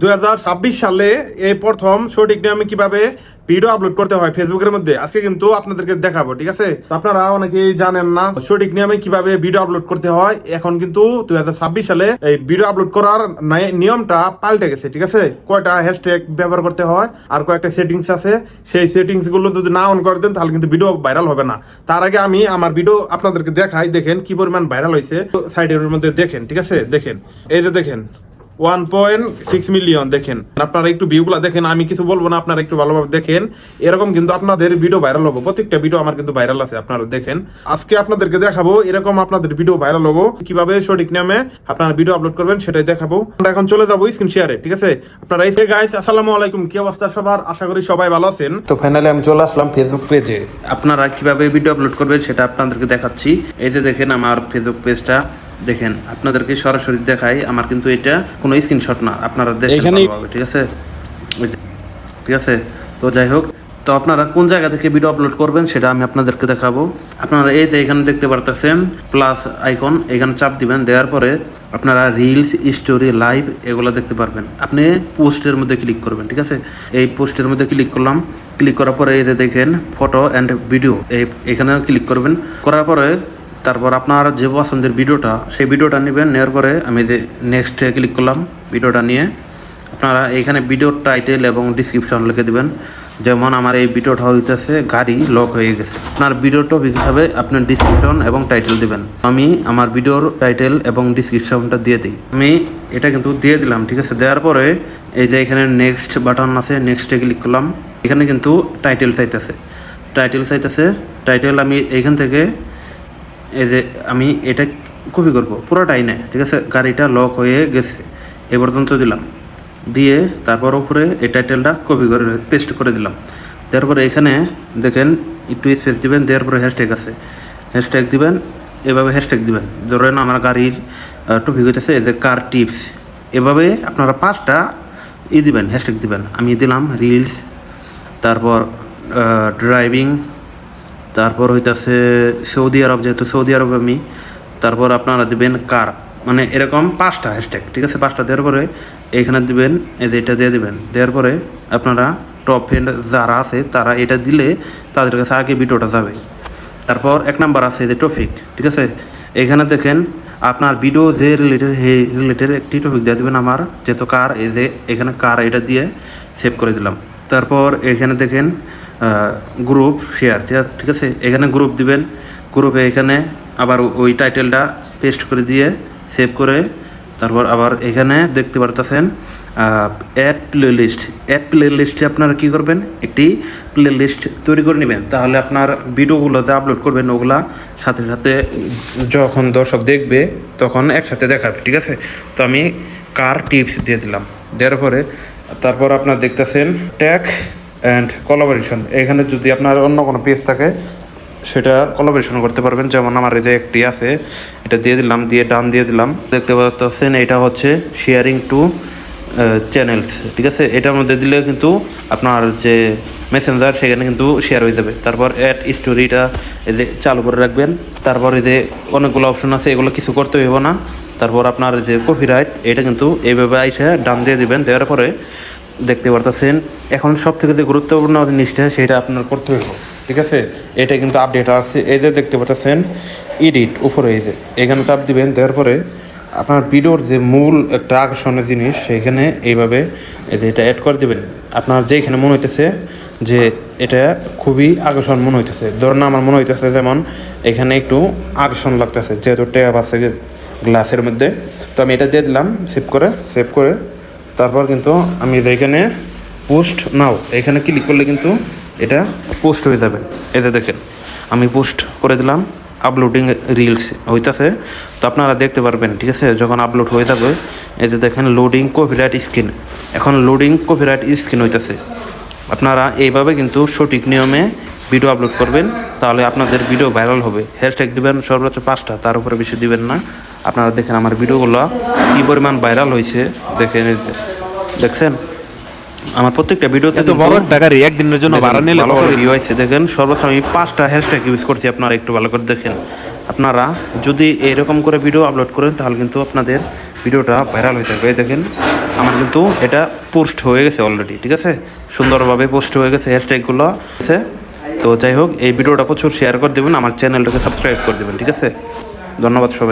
2026 সালে এই প্রথম সঠিক নিয়মে কিভাবে ভিডিও আপলোড করতে হয় ফেসবুকের মধ্যে আজকে কিন্তু আপনাদেরকে দেখাবো। ঠিক আছে, আপনারা অনেকেই জানেন না সঠিক নিয়মে কিভাবে ভিডিও আপলোড করতে হয়। এখন কিন্তু 2026 সালে এই ভিডিও আপলোড করার নিয়মটা পাল্টে গেছে। ঠিক আছে, কয়টা হ্যাশট্যাগ ব্যবহার করতে হয় আর কয়েকটা সেটিংস আছে, সেই সেটিংস গুলো যদি না অন করে দেন তাহলে কিন্তু ভিডিও ভাইরাল হবে না। তার আগে আমি আমার ভিডিও আপনাদেরকে দেখাই, দেখেন কি পরিমাণ ভাইরাল হয়েছে। সাইডের মধ্যে দেখেন, ঠিক আছে, দেখেন এই যে দেখেন 1.6 মিলিয়ন। দেখেন আপনারা একটু ভিউগুলো দেখেন, আমি কিছু বলবো না, আপনারা একটু ভালোভাবে দেখেন। এরকম কিন্তু আপনাদের ভিডিও ভাইরাল হবো, প্রত্যেকটা ভিডিও আমার কিন্তু ভাইরাল আছে, আপনারা দেখেন। আজকে আপনাদেরকে দেখাবো এরকম আপনাদের ভিডিও ভাইরাল হবো, কিভাবে সঠিক নিয়মে আপনারা ভিডিও আপলোড করবেন সেটাই দেখাবো। আমরা এখন চলে যাবো স্ক্রিন শেয়ারে। ঠিক আছে, আপনারা এই গাইস আসসালামু আলাইকুম, কি অবস্থা সবার? আশা করি সবাই ভালো আছেন। তো ফাইনালি আমি চলে আসলাম ফেসবুক পেজে। আপনারা কিভাবে ভিডিও আপলোড করবেন সেটা আপনাদেরকে দেখাচ্ছি। এই যে দেখেন আমার ফেসবুক পেজটা, দেখেন আপনাদেরকে সরাসরি দেখাই। আমার কিন্তু এটা কোনো স্ক্রিনশট না, আপনারা দেখেন ভালোভাবে। ঠিক আছে, ঠিক আছে। তো যাই হোক, তো আপনারা কোন জায়গা থেকে ভিডিও আপলোড করবেন সেটা আমি আপনাদেরকে দেখাবো। আপনারা এই যে এখানে দেখতে পারতেছেন প্লাস আইকন, এখানে চাপ দিবেন, দেওয়ার পরে আপনারা রিলস, স্টোরি, লাইভ এগুলো দেখতে পারবেন। আপনি পোস্টের মধ্যে ক্লিক করবেন। ঠিক আছে, এই পোস্টের মধ্যে ক্লিক করলাম। ক্লিক করার পরে এই যে দেখেন ফটো অ্যান্ড ভিডিও, এখানে ক্লিক করবেন। করার পরে তারপর আপনার যে পছন্দের ভিডিওটা, সেই ভিডিওটা নেবেন। নেওয়ার পরে আমি যে নেক্সটে ক্লিক করলাম। ভিডিওটা নিয়ে আপনারা এইখানে ভিডিওর টাইটেল এবং ডিসক্রিপশন লিখে দেবেন। যেমন আমার এই ভিডিওটা হইতেছে গাড়ি লক হয়ে গেছে। আপনার ভিডিও টপিক হিসাবে আপনার ডিসক্রিপশন এবং টাইটেল দেবেন। আমি আমার ভিডিওর টাইটেল এবং ডিসক্রিপশনটা দিয়ে দিই। আমি এটা কিন্তু দিয়ে দিলাম। ঠিক আছে, দেওয়ার পরে এই যে এখানে নেক্সট বাটন আছে, নেক্সটে ক্লিক করলাম। এখানে কিন্তু টাইটেল চাইতেছে, টাইটেল আমি এইখান থেকে এই যে আমি এটা কপি করব, পুরোটাই নেয়। ঠিক আছে, গাড়িটা লক হয়ে গেছে এ পর্যন্ত দিলাম। দিয়ে তারপর উপরে এই টাইটেলটা কপি করে পেস্ট করে দিলাম। তারপরে এখানে দেখেন একটু স্পেস দিবেন, দেওয়ার পরে হ্যাশট্যাগ আছে, হ্যাশট্যাগ দিবেন। এভাবে হ্যাশট্যাগ দিবেন। ধরেন আমার গাড়ির টপিক হইতেছে এই যে কার টিপস। এভাবে আপনারা 5টা দিবেন, হ্যাশট্যাগ দিবেন। আমি দিলাম রিলস, তারপর ড্রাইভিং, তারপর হইতাছে সৌদি আরব, যেহেতু সৌদি আরব আমি। তারপর আপনারা দিবেন কার, মানে এরকম 5টা হ্যাশট্যাগ। ঠিক আছে, 5টা দেওয়ার পরে এইখানে দিবেন, এই যে এটা দিয়ে দিবেন। দেওয়ার পরে আপনারা টপ ফ্রেন্ড যারা আছে তারা এটা দিলে তাদের কাছে আগে ভিডিওটা যাবে। তারপর 1 নাম্বার আছে এই যে টপিক। ঠিক আছে, এখানে দেখেন আপনার ভিডিও যে রিলেটেড একটি টপিক দিয়ে দেবেন। আমার যেহেতু কার, এই যে এখানে কার এটা দিয়ে সেভ করে দিলাম। তারপর এখানে দেখেন গ্রুপ শেয়ার। ঠিক আছে, এখানে গ্রুপ দিবেন। গ্রুপে এখানে আবার ওই টাইটেলটা পেস্ট করে দিয়ে সেভ করে, তারপর আবার এখানে দেখতে পারতেছেন অ্যাড প্লে লিস্টে আপনারা কী করবেন, একটি প্লে লিস্ট তৈরি করে নেবেন। তাহলে আপনার ভিডিওগুলো যে আপলোড করবেন ওগুলা সাথে সাথে যখন দর্শক দেখবে তখন একসাথে দেখাবে। ঠিক আছে, তো আমি কার টিপস দিয়ে দিলাম। দেওয়ার পরে তারপর আপনার দেখতেছেন ট্যাগ অ্যান্ড কোলাবোরেশন। এখানে যদি আপনার অন্য কোনো পেজ থাকে সেটা কোলাবোরেশন করতে পারবেন। যেমন আমার এই যে একটি আছে, এটা দিয়ে দিলাম, দিয়ে ডান দিয়ে দিলাম। দেখতে পাচ্ছেন এটা হচ্ছে শেয়ারিং টু চ্যানেলস। ঠিক আছে, এটার মধ্যে দিলে কিন্তু আপনার যে মেসেঞ্জার সেখানে কিন্তু শেয়ার হয়ে যাবে। তারপর অ্যাড স্টোরিটা এই যে চালু করে রাখবেন। তারপর এই যে অনেকগুলো অপশন আছে, এগুলো কিছু করতে হইব না। তারপর আপনার যে কপিরাইট, এটা কিন্তু এইভাবে আইসে ডান দিয়ে দিবেন। দেওয়ার পরে দেখতে পারতেছেন এখন সব থেকে যে গুরুত্বপূর্ণ জিনিসটা সেটা আপনার করতে হইব। ঠিক আছে, এটা কিন্তু আপডেট আসছে। এই যে দেখতে পাচ্ছেন এডিট উপরে, এই যে এখানে চাপ দিবেন। দেওয়ার পরে আপনার ভিডিওর যে মূল একটা আকর্ষণীয় জিনিস সেখানে এইভাবে এই যে এটা অ্যাড করে দেবেন। আপনার যেখানে মনে হইতেছে যে এটা খুবই আকর্ষণ মনে হইতেছে, ধরুন আমার মনে হইতেছে যেমন এখানে একটু আকর্ষণ লাগতেছে, যেহেতু ট্যাব আছে গ্লাসের মধ্যে। তো আমি এটা দিয়ে দিলাম, সেভ করে তারপর কিন্তু আমি যেখানে পোস্ট নাও এখানে ক্লিক করলে কিন্তু এটা পোস্ট হয়ে যাবে। এই যে দেখেন আমি পোস্ট করে দিলাম, আপলোডিং রিলস হইতেছে। তো আপনারা দেখতে পারবেন। ঠিক আছে, যখন আপলোড হয়ে যাবে এই যে দেখেন লোডিং কপিরাইট স্ক্রিন, এখন লোডিং কপিরাইট স্ক্রিন হইতেছে। আপনারা এইভাবে কিন্তু সঠিক নিয়মে ভিডিও আপলোড করবেন, তাহলে আপনাদের ভিডিও ভাইরাল হবে। হ্যাশট্যাগ দিবেন সর্বোচ্চ 5টা, তার উপরে বেশি দিবেন না। আপনারা দেখেন আমার ভিডিওগুলো কী পরিমাণ ভাইরাল হয়েছে, দেখছেন আমার প্রত্যেকটা ভিডিওতে তো বড় টাকার একদিনের জন্য ভাড়া নিলে ভিউ হয়েছে। দেখেন সর্বোচ্চ আমি 5টা হ্যাশট্যাগ ইউজ করছি, আপনারা একটু ভালো করে দেখেন। আপনারা যদি এরকম করে ভিডিও আপলোড করেন তাহলে কিন্তু আপনাদের ভিডিওটা ভাইরাল হয়ে থাকবে। দেখেন আমার কিন্তু এটা পোস্ট হয়ে গেছে অলরেডি, ঠিক আছে, সুন্দরভাবে পোস্ট হয়ে গেছে, হ্যাশট্যাগুলো আছে। তো যাই হোক, এই ভিডিওটা প্রচুর শেয়ার করে দেবেন, আমার চ্যানেলটাকে সাবস্ক্রাইব করে দেবেন, ঠিক আছে। ধন্যবাদ সবাই।